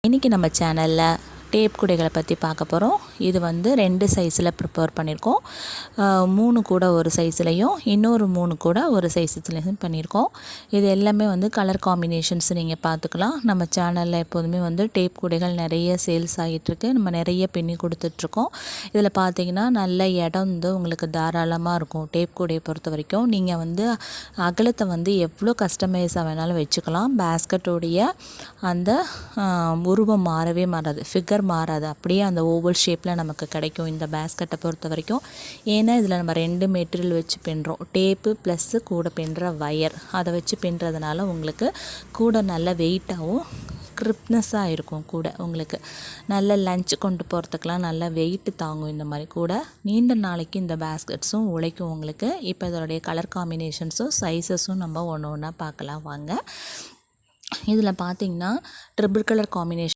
இன்றைக்கி நம்ம சேனலில் டேப் கூடைகளை பற்றி பார்க்க போகிறோம். இது வந்து 2 சைஸில் ப்ரிப்பேர் பண்ணியிருக்கோம். 3 கூட ஒரு சைஸ்லையும் இன்னொரு 3 கூட ஒரு சைஸ்லையும் பண்ணியிருக்கோம். இது எல்லாமே வந்து கலர் காம்பினேஷன்ஸ் நீங்கள் பார்த்துக்கலாம். நம்ம சேனலில் எப்போதுமே வந்து டேப் கூடைகள் நிறைய சேல்ஸ் ஆகிட்டுருக்கு. நம்ம நிறைய பின்னி கொடுத்துட்ருக்கோம். இதில் பார்த்தீங்கன்னா நல்ல இடம் வந்து உங்களுக்கு தாராளமாக இருக்கும். டேப் கூடையை பொறுத்த வரைக்கும் நீங்கள் வந்து அகலத்தை வந்து எவ்வளோ கஸ்டமைஸாக வேணாலும் வச்சுக்கலாம். பேஸ்கட்டோடைய அந்த உருவம் மாறவே மாறாது, ஃபிகர் மாறாது. அப்படியே அந்த ஓவல் ஷேப்பில் நமக்கு கிடைக்கும் இந்த பேஸ்கட்டை பொறுத்த வரைக்கும். ஏன்னா இதில் நம்ம 2 மெட்டீரியல் வச்சு பின்னுறோம். டேப்பு ப்ளஸ்ஸு கூட பின்னுற வயர், அதை வச்சு பின்னுறதுனால உங்களுக்கு கூட நல்ல வெயிட்டாகவும் கிரிப்னஸாக இருக்கும். கூட உங்களுக்கு நல்ல லஞ்ச் கொண்டு போகிறதுக்கெலாம் நல்ல வெயிட் தாங்கும். இந்த மாதிரி கூட நீண்ட நாளைக்கு இந்த பேஸ்கெட்ஸும் உழைக்கும் உங்களுக்கு. இப்போ இதோடைய கலர் காம்பினேஷன்ஸும் சைஸஸும் நம்ம ஒன்று ஒன்றா பார்க்கலாம் வாங்க. இதில் பார்த்திங்கன்னா ட்ரிபிள் கலர் காம்பினேஷன்